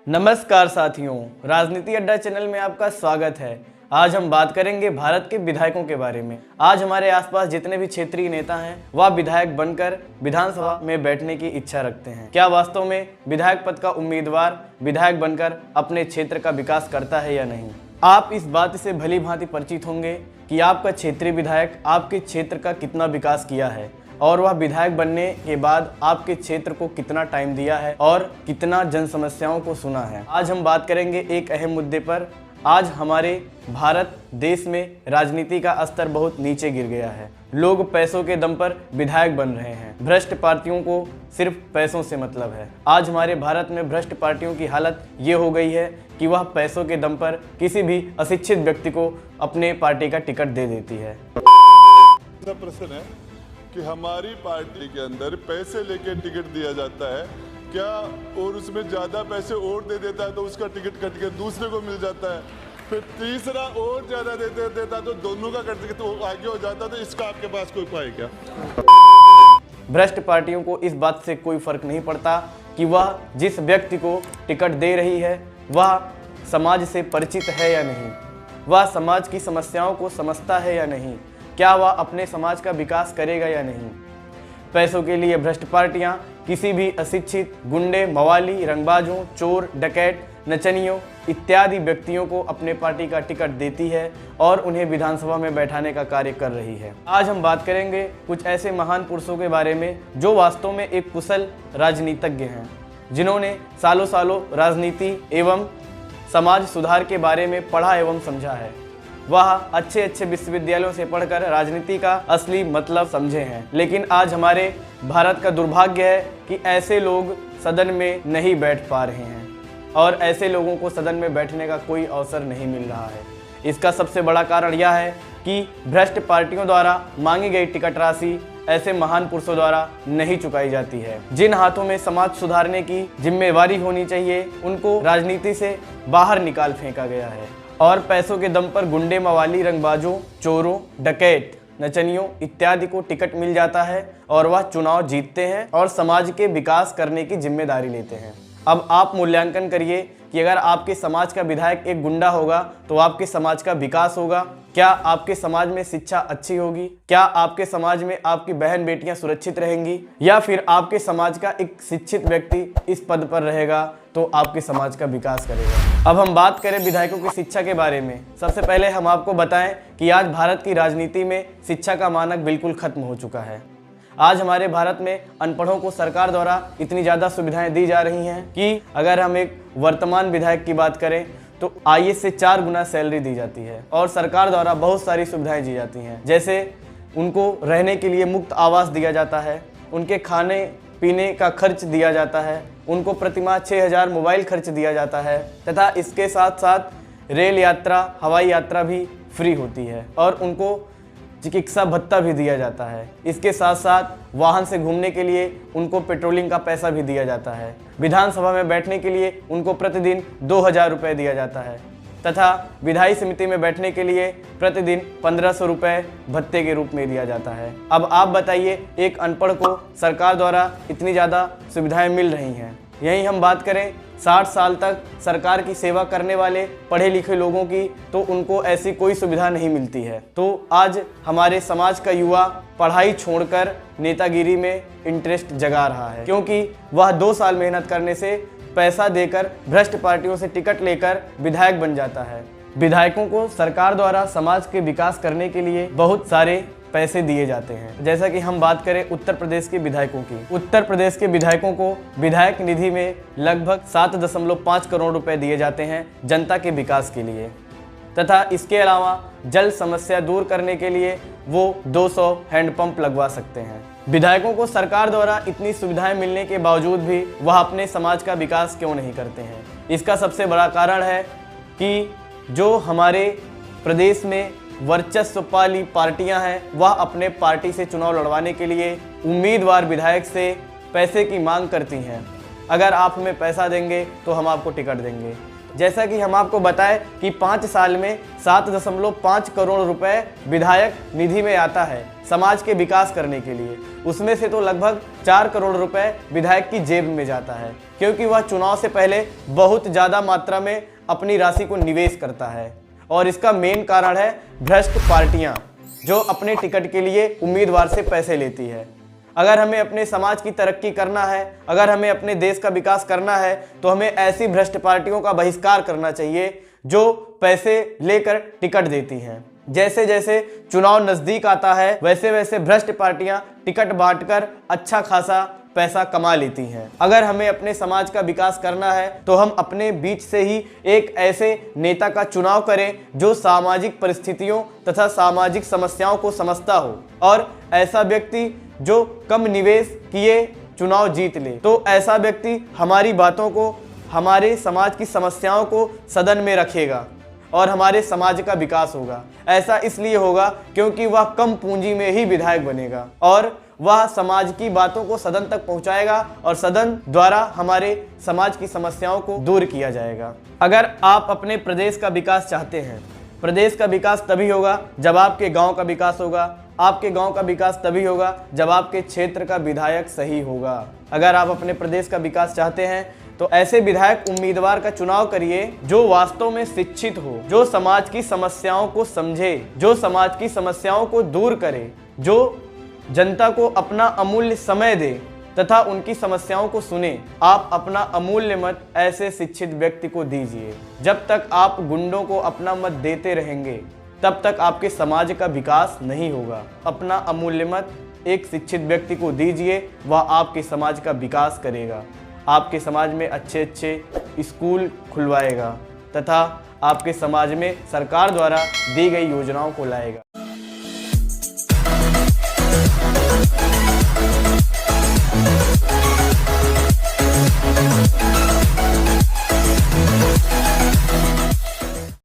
नमस्कार साथियों, राजनीति अड्डा चैनल में आपका स्वागत है। आज हम बात करेंगे भारत के विधायकों के बारे में। आज हमारे आसपास जितने भी क्षेत्रीय नेता हैं वह विधायक बनकर विधानसभा में बैठने की इच्छा रखते हैं। क्या वास्तव में विधायक पद का उम्मीदवार विधायक बनकर अपने क्षेत्र का विकास करता है या नहीं? आप इस बात से भली भांति परिचित होंगे कि आपका क्षेत्रीय विधायक आपके क्षेत्र का कितना विकास किया है और वह विधायक बनने के बाद आपके क्षेत्र को कितना टाइम दिया है और कितना जन समस्याओं को सुना है। आज हम बात करेंगे एक अहम मुद्दे पर। आज हमारे भारत देश में राजनीति का स्तर बहुत नीचे गिर गया है। लोग पैसों के दम पर विधायक बन रहे हैं। भ्रष्ट पार्टियों को सिर्फ पैसों से मतलब है। आज हमारे भारत में भ्रष्ट पार्टियों की हालत ये हो गई है कि वह पैसों के दम पर किसी भी अशिक्षित व्यक्ति को अपने पार्टी का टिकट दे देती है। प्रश्न है कि हमारी पार्टी के अंदर पैसे लेके टिकट दिया जाता है क्या, और उसमें ज़्यादा पैसे और दे देता है तो उसका टिकट कट के दूसरे को मिल जाता है, फिर तीसरा और ज़्यादा देता तो दोनों का कट के तो आगे हो जाता। तो इसका आपके पास कोई उपाय क्या? भ्रष्ट पार्टियों को इस बात से कोई फर्क नहीं पड़ता कि वह जिस व्यक्ति को टिकट दे रही है वह समाज से परिचित है या नहीं, वह समाज की समस्याओं को समझता है या नहीं, क्या वह अपने समाज का विकास करेगा या नहीं। पैसों के लिए भ्रष्ट पार्टियां किसी भी अशिक्षित, गुंडे, मवाली, रंगबाजों, चोर, डकैत, नचनियों इत्यादि व्यक्तियों को अपने पार्टी का टिकट देती है और उन्हें विधानसभा में बैठाने का कार्य कर रही है। आज हम बात करेंगे कुछ ऐसे महान पुरुषों के बारे में जो वास्तव में एक कुशल राजनीतिज्ञ हैं, जिन्होंने सालों सालों राजनीति एवं समाज सुधार के बारे में पढ़ा एवं समझा है। वह अच्छे विश्वविद्यालयों से पढ़कर राजनीति का असली मतलब समझे हैं। लेकिन आज हमारे भारत का दुर्भाग्य है कि ऐसे लोग सदन में नहीं बैठ पा रहे हैं और ऐसे लोगों को सदन में बैठने का कोई अवसर नहीं मिल रहा है। इसका सबसे बड़ा कारण यह है कि भ्रष्ट पार्टियों द्वारा मांगी गई टिकट राशि ऐसे महान पुरुषों द्वारा नहीं चुकाई जाती है। जिन हाथों में समाज सुधारने की जिम्मेवारी होनी चाहिए उनको राजनीति से बाहर निकाल फेंका गया है और पैसों के दम पर गुंडे, मवाली, रंगबाजों, चोरों, डकैत, नचनियों इत्यादि को टिकट मिल जाता है और वह चुनाव जीतते हैं और समाज के विकास करने की जिम्मेदारी लेते हैं। अब आप मूल्यांकन करिए कि अगर आपके समाज का विधायक एक गुंडा होगा तो आपके समाज का विकास होगा? क्या आपके समाज में शिक्षा अच्छी होगी? क्या आपके समाज में आपकी बहन बेटियां सुरक्षित रहेंगी? या फिर आपके समाज का एक शिक्षित व्यक्ति इस पद पर रहेगा तो आपके समाज का विकास करेगा? अब हम बात करें विधायकों की शिक्षा के बारे में। सबसे पहले हम आपको बताएं कि आज भारत की राजनीति में शिक्षा का मानक बिल्कुल खत्म हो चुका है। आज हमारे भारत में अनपढ़ों को सरकार द्वारा इतनी ज़्यादा सुविधाएं दी जा रही हैं कि अगर हम एक वर्तमान विधायक की बात करें तो आईएएस से 4 गुना सैलरी दी जाती है और सरकार द्वारा बहुत सारी सुविधाएं दी जाती हैं। जैसे उनको रहने के लिए मुफ्त आवास दिया जाता है, उनके खाने पीने का खर्च दिया जाता है, उनको प्रतिमाह 6000 मोबाइल खर्च दिया जाता है तथा इसके साथ साथ रेल यात्रा, हवाई यात्रा भी फ्री होती है और उनको चिकित्सा भत्ता भी दिया जाता है। इसके साथ साथ वाहन से घूमने के लिए उनको पेट्रोलिंग का पैसा भी दिया जाता है। विधानसभा में बैठने के लिए उनको प्रतिदिन 2000 रुपये दिया जाता है तथा विधायी समिति में बैठने के लिए प्रतिदिन 1500 रुपये भत्ते के रूप में दिया जाता है। अब आप बताइए, एक अनपढ़ को सरकार द्वारा इतनी ज़्यादा सुविधाएं मिल रही हैं। यहीं हम बात करें 60 साल तक सरकार की सेवा करने वाले पढ़े लिखे लोगों की तो उनको ऐसी कोई सुविधा नहीं मिलती है। तो आज हमारे समाज का युवा पढ़ाई छोड़कर नेतागिरी में इंटरेस्ट जगा रहा है क्योंकि वह 2 साल मेहनत करने से पैसा देकर भ्रष्ट पार्टियों से टिकट लेकर विधायक बन जाता है। विधायकों को सरकार द्वारा समाज के विकास करने के लिए बहुत सारे पैसे दिए जाते हैं। जैसा कि हम बात करें उत्तर प्रदेश के विधायकों की, उत्तर प्रदेश के विधायकों को विधायक निधि में लगभग 7.5 करोड़ रुपए दिए जाते हैं जनता के विकास के लिए तथा इसके अलावा जल समस्या दूर करने के लिए वो 200 हैंडपंप लगवा सकते हैं। विधायकों को सरकार द्वारा इतनी सुविधाएं मिलने के बावजूद भी वह अपने समाज का विकास क्यों नहीं करते हैं? इसका सबसे बड़ा कारण है कि जो हमारे प्रदेश में वर्चस्व वाली पार्टियां हैं वह अपने पार्टी से चुनाव लड़वाने के लिए उम्मीदवार विधायक से पैसे की मांग करती हैं। अगर आप हमें पैसा देंगे तो हम आपको टिकट देंगे। जैसा कि हम आपको बताएं कि 5 साल में 7.5 करोड़ रुपए विधायक निधि में आता है समाज के विकास करने के लिए। उसमें से तो लगभग 4 करोड़ रुपए विधायक की जेब में जाता है, क्योंकि वह चुनाव से पहले बहुत ज़्यादा मात्रा में अपनी राशि को निवेश करता है। और इसका मेन कारण है भ्रष्ट पार्टियां, जो अपने टिकट के लिए उम्मीदवार से पैसे लेती है। अगर हमें अपने समाज की तरक्की करना है, अगर हमें अपने देश का विकास करना है, तो हमें ऐसी भ्रष्ट पार्टियों का बहिष्कार करना चाहिए जो पैसे लेकर टिकट देती हैं। जैसे जैसे चुनाव नज़दीक आता है, वैसे वैसे भ्रष्ट पार्टियां टिकट बांटकर अच्छा खासा पैसा कमा लेती हैं। अगर हमें अपने समाज का विकास करना है, तो हम अपने बीच से ही एक ऐसे नेता का चुनाव करें जो सामाजिक परिस्थितियों तथा सामाजिक समस्याओं को समझता हो, और ऐसा व्यक्ति जो कम निवेश किए चुनाव जीत ले। तो ऐसा व्यक्ति हमारी बातों को, हमारे समाज की समस्याओं को सदन में रखेगा और हमारे समाज का विकास होगा। ऐसा इसलिए होगा क्योंकि वह कम पूंजी में ही विधायक बनेगा और वह समाज की बातों को सदन तक पहुंचाएगा और सदन द्वारा हमारे समाज की समस्याओं को दूर किया जाएगा। अगर आप अपने प्रदेश का विकास चाहते हैं, प्रदेश का विकास तभी होगा जब आपके गांव का विकास होगा, आपके गांव का विकास तभी होगा जब आपके क्षेत्र का विधायक सही होगा। अगर आप अपने प्रदेश का विकास चाहते हैं तो ऐसे विधायक उम्मीदवार का चुनाव करिए जो वास्तव में शिक्षित हो, जो समाज की समस्याओं को समझे, जो समाज की समस्याओं को दूर करे, जो जनता को अपना अमूल्य समय दे तथा उनकी समस्याओं को सुने। आप अपना अमूल्य मत ऐसे शिक्षित व्यक्ति को दीजिए। जब तक आप गुंडों को अपना मत देते रहेंगे, तब तक आपके समाज का विकास नहीं होगा। अपना अमूल्य मत एक शिक्षित व्यक्ति को दीजिए, वह आपके समाज का विकास करेगा, आपके समाज में अच्छे अच्छे स्कूल खुलवाएगा तथा आपके समाज में सरकार द्वारा दी गई योजनाओं को लाएगा।